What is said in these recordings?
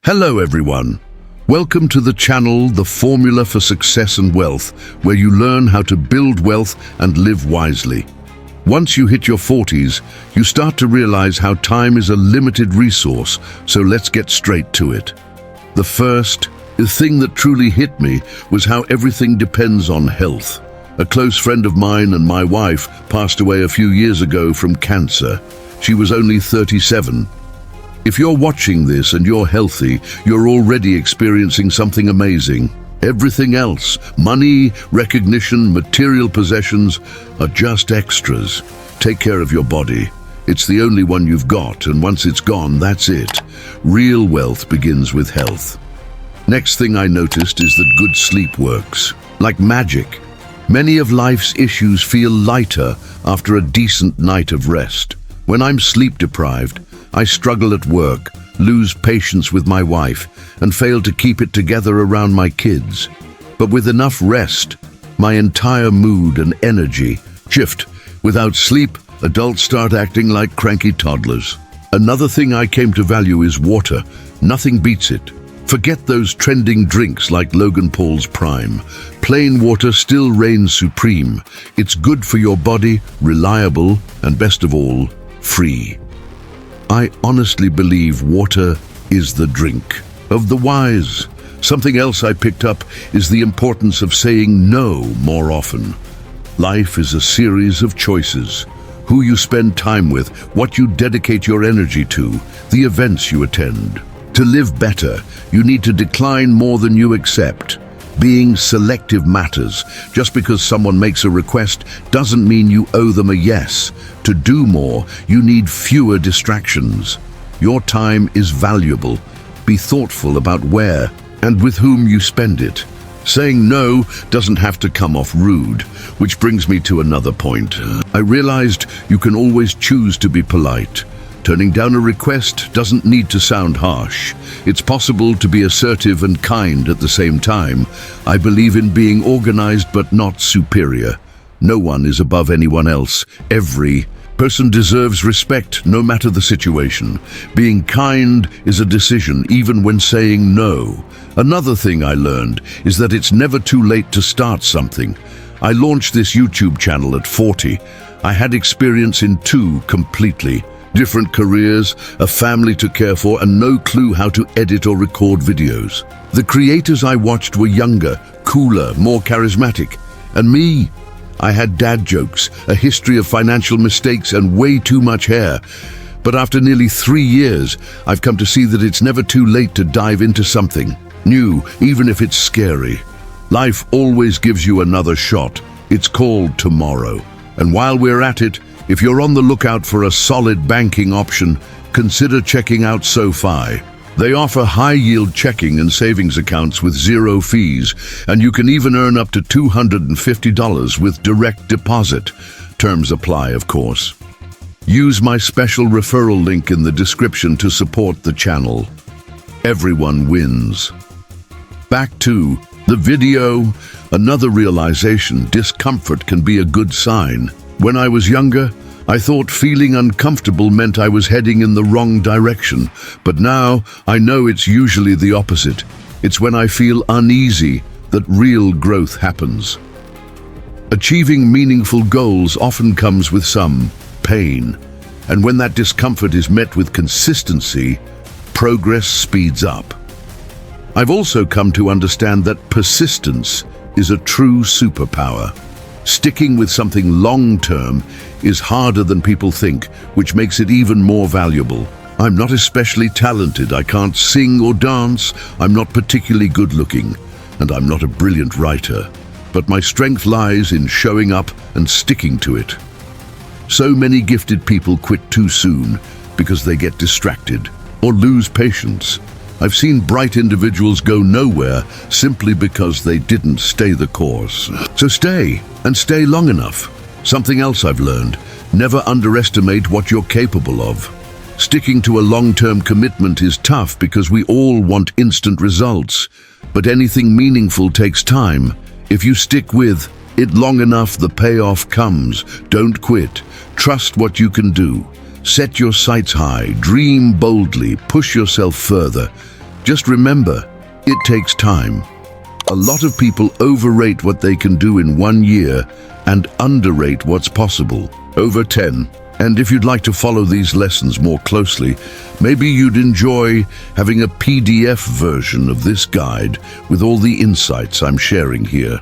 Hello everyone. Welcome to the channel, The Formula for Success and Wealth, where you learn how to build wealth and live wisely. Once you hit your 40s, you start to realize how time is a limited resource, so let's get straight to it. The first thing that truly hit me was how everything depends on health. A close friend of mine and my wife passed away a few years ago from cancer. She was only 37. If you're watching this and you're healthy, you're already experiencing something amazing. Everything else, money, recognition, material possessions, are just extras. Take care of your body. It's the only one you've got, and once it's gone, that's it. Real wealth begins with health. Next thing I noticed is that good sleep works. Like magic. Many of life's issues feel lighter after a decent night of rest. When I'm sleep deprived, I struggle at work, lose patience with my wife, and fail to keep it together around my kids. But with enough rest, my entire mood and energy shift. Without sleep, adults start acting like cranky toddlers. Another thing I came to value is water. Nothing beats it. Forget those trending drinks like Logan Paul's Prime. Plain water still reigns supreme. It's good for your body, reliable, and best of all, free. I honestly believe water is the drink of the wise. Something else I picked up is the importance of saying no more often. Life is a series of choices. Who you spend time with, what you dedicate your energy to, the events you attend. To live better, you need to decline more than you accept. Being selective matters. Just because someone makes a request doesn't mean you owe them a yes. To do more, you need fewer distractions. Your time is valuable. Be thoughtful about where and with whom you spend it. Saying no doesn't have to come off rude, which brings me to another point. I realized you can always choose to be polite. Turning down a request doesn't need to sound harsh. It's possible to be assertive and kind at the same time. I believe in being organized but not superior. No one is above anyone else. Every person deserves respect, no matter the situation. Being kind is a decision, even when saying no. Another thing I learned is that it's never too late to start something. I launched this YouTube channel at 40. I had experience in two completely different careers, a family to care for, and no clue how to edit or record videos. The creators I watched were younger, cooler, more charismatic. And me? I had dad jokes, a history of financial mistakes, and way too much hair. But after nearly 3 years, I've come to see that it's never too late to dive into something new, even if it's scary. Life always gives you another shot. It's called tomorrow. And while we're at it, if you're on the lookout for a solid banking option, consider checking out SoFi. They offer high-yield checking and savings accounts with zero fees, and you can even earn up to $250 with direct deposit. Terms apply, of course. Use my special referral link in the description to support the channel. Everyone wins. Back to the video. Another realization: discomfort can be a good sign. When I was younger, I thought feeling uncomfortable meant I was heading in the wrong direction, but now I know it's usually the opposite. It's when I feel uneasy that real growth happens. Achieving meaningful goals often comes with some pain, and when that discomfort is met with consistency, progress speeds up. I've also come to understand that persistence is a true superpower. Sticking with something long-term is harder than people think, which makes it even more valuable. I'm not especially talented. I can't sing or dance. I'm not particularly good-looking, and I'm not a brilliant writer. But my strength lies in showing up and sticking to it. So many gifted people quit too soon because they get distracted or lose patience. I've seen bright individuals go nowhere simply because they didn't stay the course. So stay, and stay long enough. Something else I've learned: never underestimate what you're capable of. Sticking to a long-term commitment is tough because we all want instant results. But anything meaningful takes time. If you stick with it long enough, the payoff comes. Don't quit. Trust what you can do. Set your sights high, dream boldly, push yourself further. Just remember, it takes time. A lot of people overrate what they can do in 1 year and underrate what's possible over 10. And if you'd like to follow these lessons more closely, maybe you'd enjoy having a PDF version of this guide with all the insights I'm sharing here.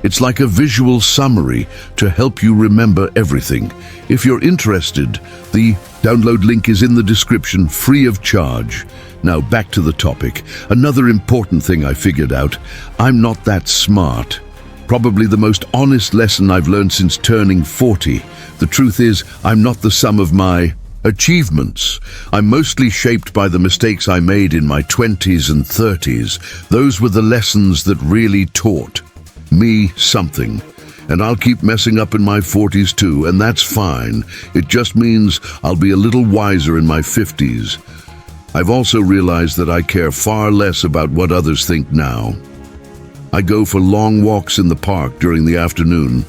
It's like a visual summary to help you remember everything. If you're interested, the download link is in the description, free of charge. Now back to the topic. Another important thing I figured out: I'm not that smart. Probably the most honest lesson I've learned since turning 40. The truth is, I'm not the sum of my achievements. I'm mostly shaped by the mistakes I made in my 20s and 30s. Those were the lessons that really taught me something. And I'll keep messing up in my 40s too, and that's fine. It just means I'll be a little wiser in my 50s. I've also realized that I care far less about what others think now. I go for long walks in the park during the afternoon,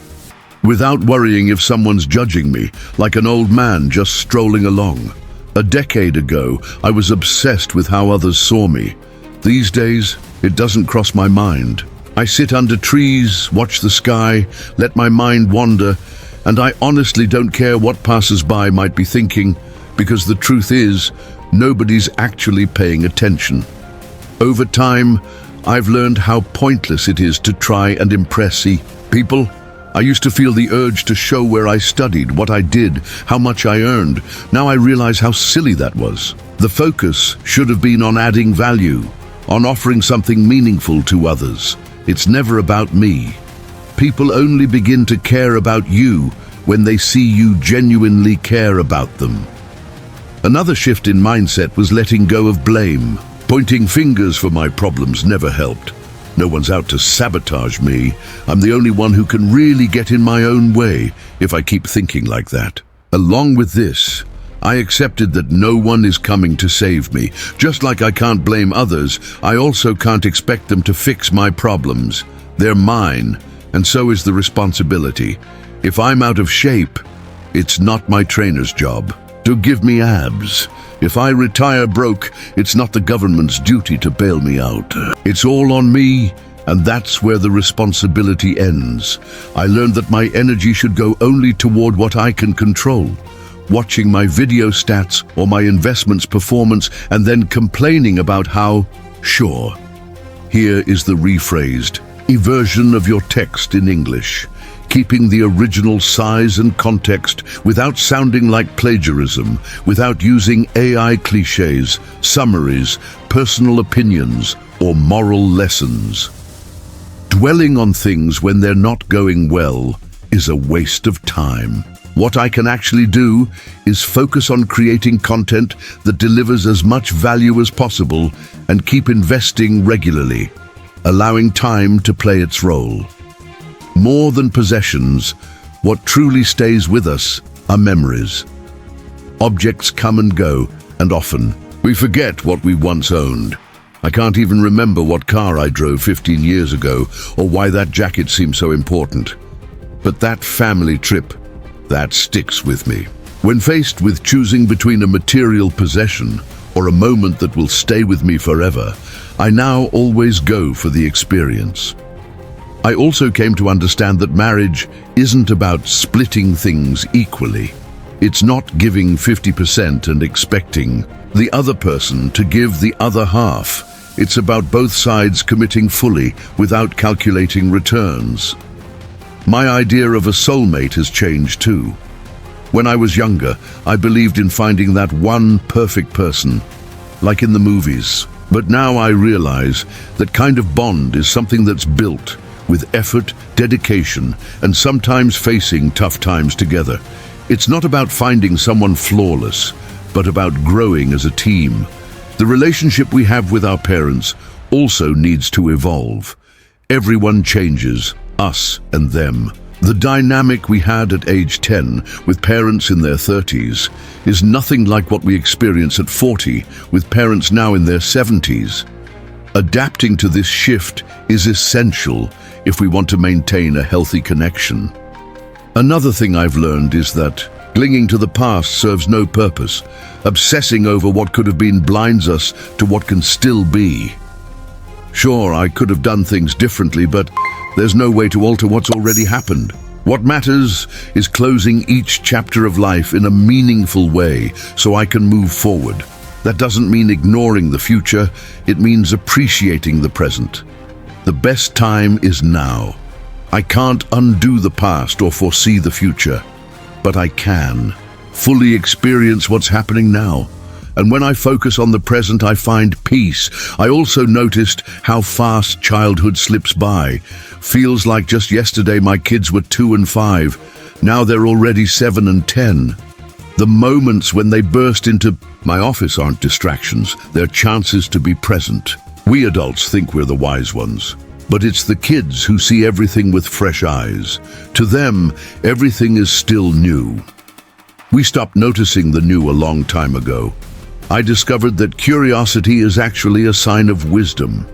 without worrying if someone's judging me, like an old man just strolling along. A decade ago, I was obsessed with how others saw me. These days, it doesn't cross my mind. I sit under trees, watch the sky, let my mind wander, and I honestly don't care what passers-by might be thinking, because the truth is, nobody's actually paying attention. Over time, I've learned how pointless it is to try and impress people. I used to feel the urge to show where I studied, what I did, how much I earned. Now I realize how silly that was. The focus should have been on adding value, on offering something meaningful to others. It's never about me. People only begin to care about you when they see you genuinely care about them. Another shift in mindset was letting go of blame. Pointing fingers for my problems never helped. No one's out to sabotage me. I'm the only one who can really get in my own way if I keep thinking like that. Along with this, I accepted that no one is coming to save me. Just like I can't blame others, I also can't expect them to fix my problems. They're mine, and so is the responsibility. If I'm out of shape, it's not my trainer's job to give me abs. If I retire broke, it's not the government's duty to bail me out. It's all on me, and that's where the responsibility ends. I learned that my energy should go only toward what I can control. Watching my video stats or my investments performance and then complaining about how, sure. Here is the rephrased version of your text in English, keeping the original size and context without sounding like plagiarism, without using AI cliches, summaries, personal opinions, or moral lessons. Dwelling on things when they're not going well is a waste of time. What I can actually do is focus on creating content that delivers as much value as possible and keep investing regularly, allowing time to play its role. More than possessions, what truly stays with us are memories. Objects come and go, and often we forget what we once owned. I can't even remember what car I drove 15 years ago or why that jacket seemed so important. But that family trip, that sticks with me. When faced with choosing between a material possession or a moment that will stay with me forever, I now always go for the experience. I also came to understand that marriage isn't about splitting things equally. It's not giving 50% and expecting the other person to give the other half. It's about both sides committing fully without calculating returns. My idea of a soulmate has changed too. When I was younger, I believed in finding that one perfect person, like in the movies. But now I realize that kind of bond is something that's built with effort, dedication, and sometimes facing tough times together. It's not about finding someone flawless, but about growing as a team. The relationship we have with our parents also needs to evolve. Everyone changes, us and them. The dynamic we had at age 10 with parents in their 30s is nothing like what we experience at 40 with parents now in their 70s. Adapting to this shift is essential if we want to maintain a healthy connection. Another thing I've learned is that Clinging to the past serves no purpose. Obsessing over what could have been blinds us to what can still be. Sure, I could have done things differently, but there's no way to alter what's already happened. What matters is closing each chapter of life in a meaningful way so I can move forward. That doesn't mean ignoring the future, it means appreciating the present. The best time is now. I can't undo the past or foresee the future, but I can fully experience what's happening now. And when I focus on the present, I find peace. I also noticed how fast childhood slips by. Feels like just yesterday my kids were 2 and 5. Now they're already 7 and 10. The moments when they burst into my office aren't distractions, they're chances to be present. We adults think we're the wise ones, but it's the kids who see everything with fresh eyes. To them, everything is still new. We stopped noticing the new a long time ago. I discovered that curiosity is actually a sign of wisdom.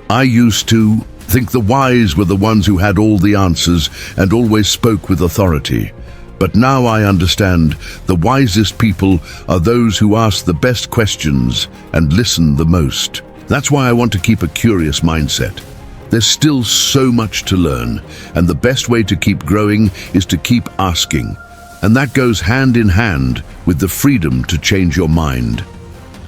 I used to think the wise were the ones who had all the answers and always spoke with authority. But now I understand the wisest people are those who ask the best questions and listen the most. That's why I want to keep a curious mindset. There's still so much to learn, and the best way to keep growing is to keep asking. And that goes hand in hand with the freedom to change your mind.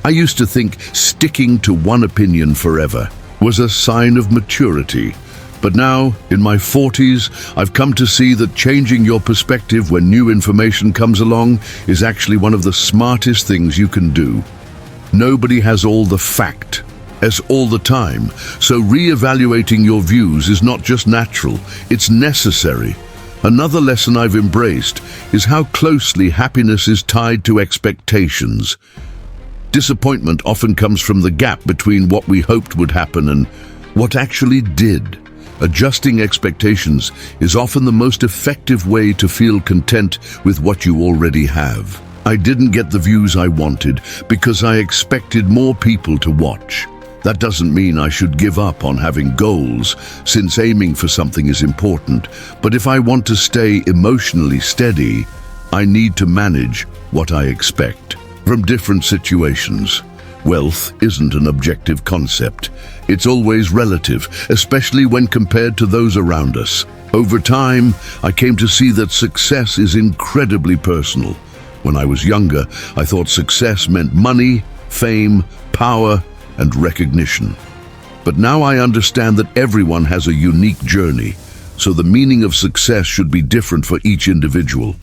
I used to think sticking to one opinion forever was a sign of maturity. But now, in my 40s, I've come to see that changing your perspective when new information comes along is actually one of the smartest things you can do. Nobody has all the fact as all the time, so re-evaluating your views is not just natural, it's necessary. Another lesson I've embraced is how closely happiness is tied to expectations. Disappointment often comes from the gap between what we hoped would happen and what actually did. Adjusting expectations is often the most effective way to feel content with what you already have. I didn't get the views I wanted because I expected more people to watch. That doesn't mean I should give up on having goals, since aiming for something is important. But if I want to stay emotionally steady, I need to manage what I expect from different situations. Wealth isn't an objective concept. It's always relative, especially when compared to those around us. Over time, I came to see that success is incredibly personal. When I was younger, I thought success meant money, fame, power, and recognition. But now I understand that everyone has a unique journey, so the meaning of success should be different for each individual.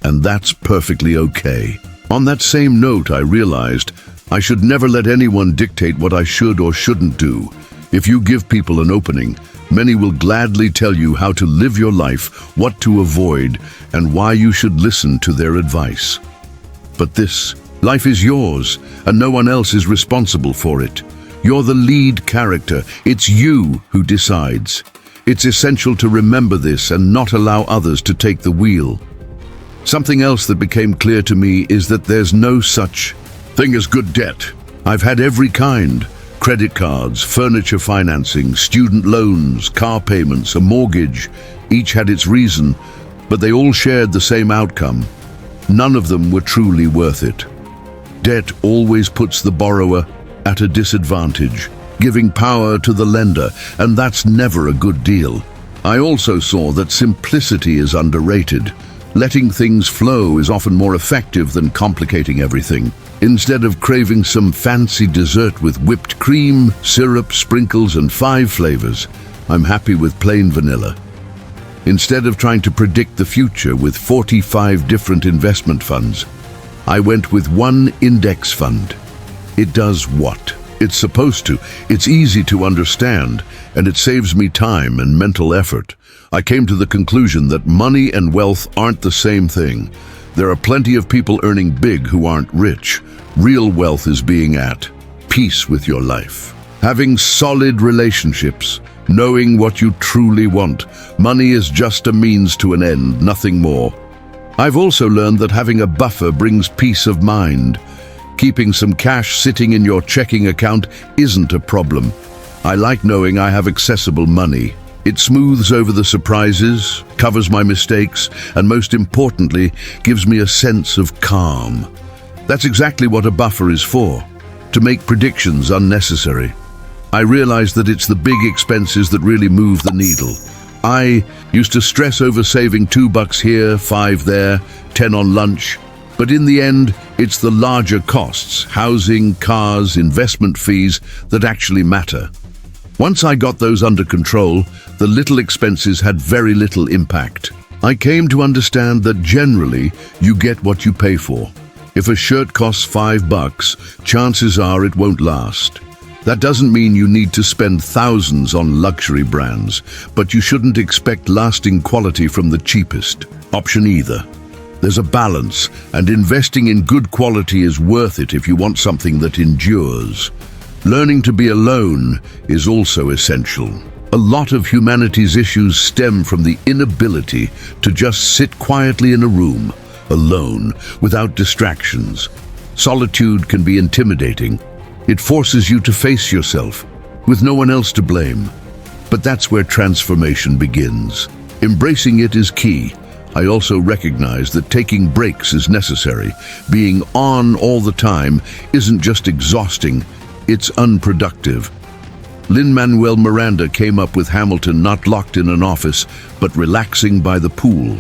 And that's perfectly okay. On that same note, I realized I should never let anyone dictate what I should or shouldn't do. If you give people an opening, many will gladly tell you how to live your life, what to avoid, and why you should listen to their advice. But this life is yours, and no one else is responsible for it. You're the lead character. It's you who decides. It's essential to remember this and not allow others to take the wheel. Something else that became clear to me is that there's no such thing as good debt. I've had every kind: credit cards, furniture financing, student loans, car payments, a mortgage. Each had its reason, but they all shared the same outcome. None of them were truly worth it. Debt always puts the borrower at a disadvantage, giving power to the lender, and that's never a good deal. I also saw that simplicity is underrated. Letting things flow is often more effective than complicating everything. Instead of craving some fancy dessert with whipped cream, syrup, sprinkles, and 5 flavors, I'm happy with plain vanilla. Instead of trying to predict the future with 45 different investment funds, I went with one index fund. It does what it's supposed to. It's easy to understand, and it saves me time and mental effort. I came to the conclusion that money and wealth aren't the same thing. There are plenty of people earning big who aren't rich. Real wealth is being at peace with your life, having solid relationships, knowing what you truly want. Money is just a means to an end, nothing more. I've also learned that having a buffer brings peace of mind. Keeping some cash sitting in your checking account isn't a problem. I like knowing I have accessible money. It smooths over the surprises, covers my mistakes, and most importantly, gives me a sense of calm. That's exactly what a buffer is for, to make predictions unnecessary. I realize that it's the big expenses that really move the needle. I used to stress over saving $2 here, 5 there, 10 on lunch. But in the end, it's the larger costs, housing, cars, investment fees, that actually matter. Once I got those under control, the little expenses had very little impact. I came to understand that generally, you get what you pay for. If a shirt costs $5, chances are it won't last. That doesn't mean you need to spend thousands on luxury brands, but you shouldn't expect lasting quality from the cheapest option either. There's a balance, and investing in good quality is worth it if you want something that endures. Learning to be alone is also essential. A lot of humanity's issues stem from the inability to just sit quietly in a room, alone, without distractions. Solitude can be intimidating. It forces you to face yourself, with no one else to blame. But that's where transformation begins. Embracing it is key. I also recognize that taking breaks is necessary. Being on all the time isn't just exhausting, it's unproductive. Lin-Manuel Miranda came up with Hamilton not locked in an office, but relaxing by the pool.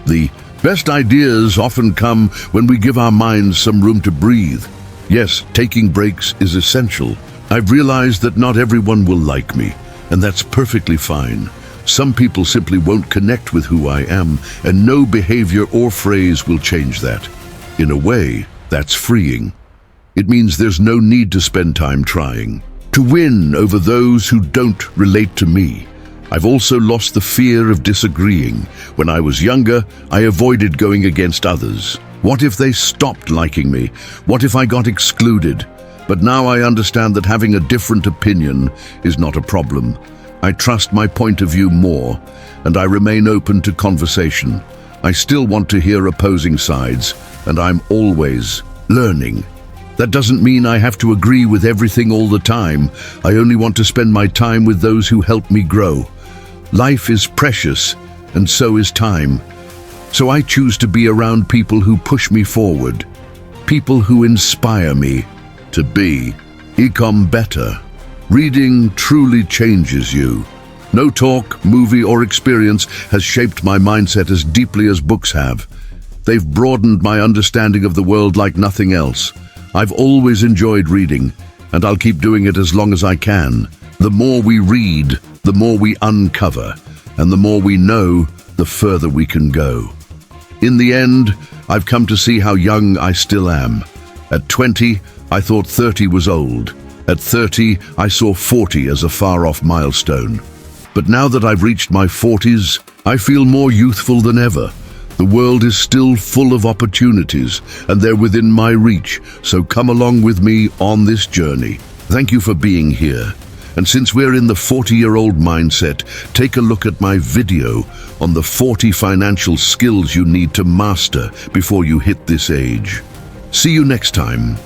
The best ideas often come when we give our minds some room to breathe. Yes, taking breaks is essential. I've realized that not everyone will like me, and that's perfectly fine. Some people simply won't connect with who I am, and no behavior or phrase will change that. In a way, that's freeing. It means there's no need to spend time trying to win over those who don't relate to me. I've also lost the fear of disagreeing. When I was younger, I avoided going against others. What if they stopped liking me? What if I got excluded? But now I understand that having a different opinion is not a problem. I trust my point of view more, and I remain open to conversation. I still want to hear opposing sides, and I'm always learning. That doesn't mean I have to agree with everything all the time. I only want to spend my time with those who help me grow. Life is precious, and so is time. So I choose to be around people who push me forward, people who inspire me to become better. Reading truly changes you. No talk, movie, or experience has shaped my mindset as deeply as books have. They've broadened my understanding of the world like nothing else. I've always enjoyed reading, and I'll keep doing it as long as I can. The more we read, the more we uncover, and the more we know, the further we can go. In the end, I've come to see how young I still am. At 20, I thought 30 was old. At 30, I saw 40 as a far-off milestone. But now that I've reached my 40s, I feel more youthful than ever. The world is still full of opportunities, and they're within my reach, so come along with me on this journey. Thank you for being here. And since we're in the 40-year-old mindset, take a look at my video on the 40 financial skills you need to master before you hit this age. See you next time.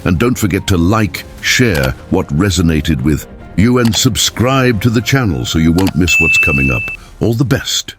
And don't forget to like, share what resonated with you, and subscribe to the channel so you won't miss what's coming up. All the best.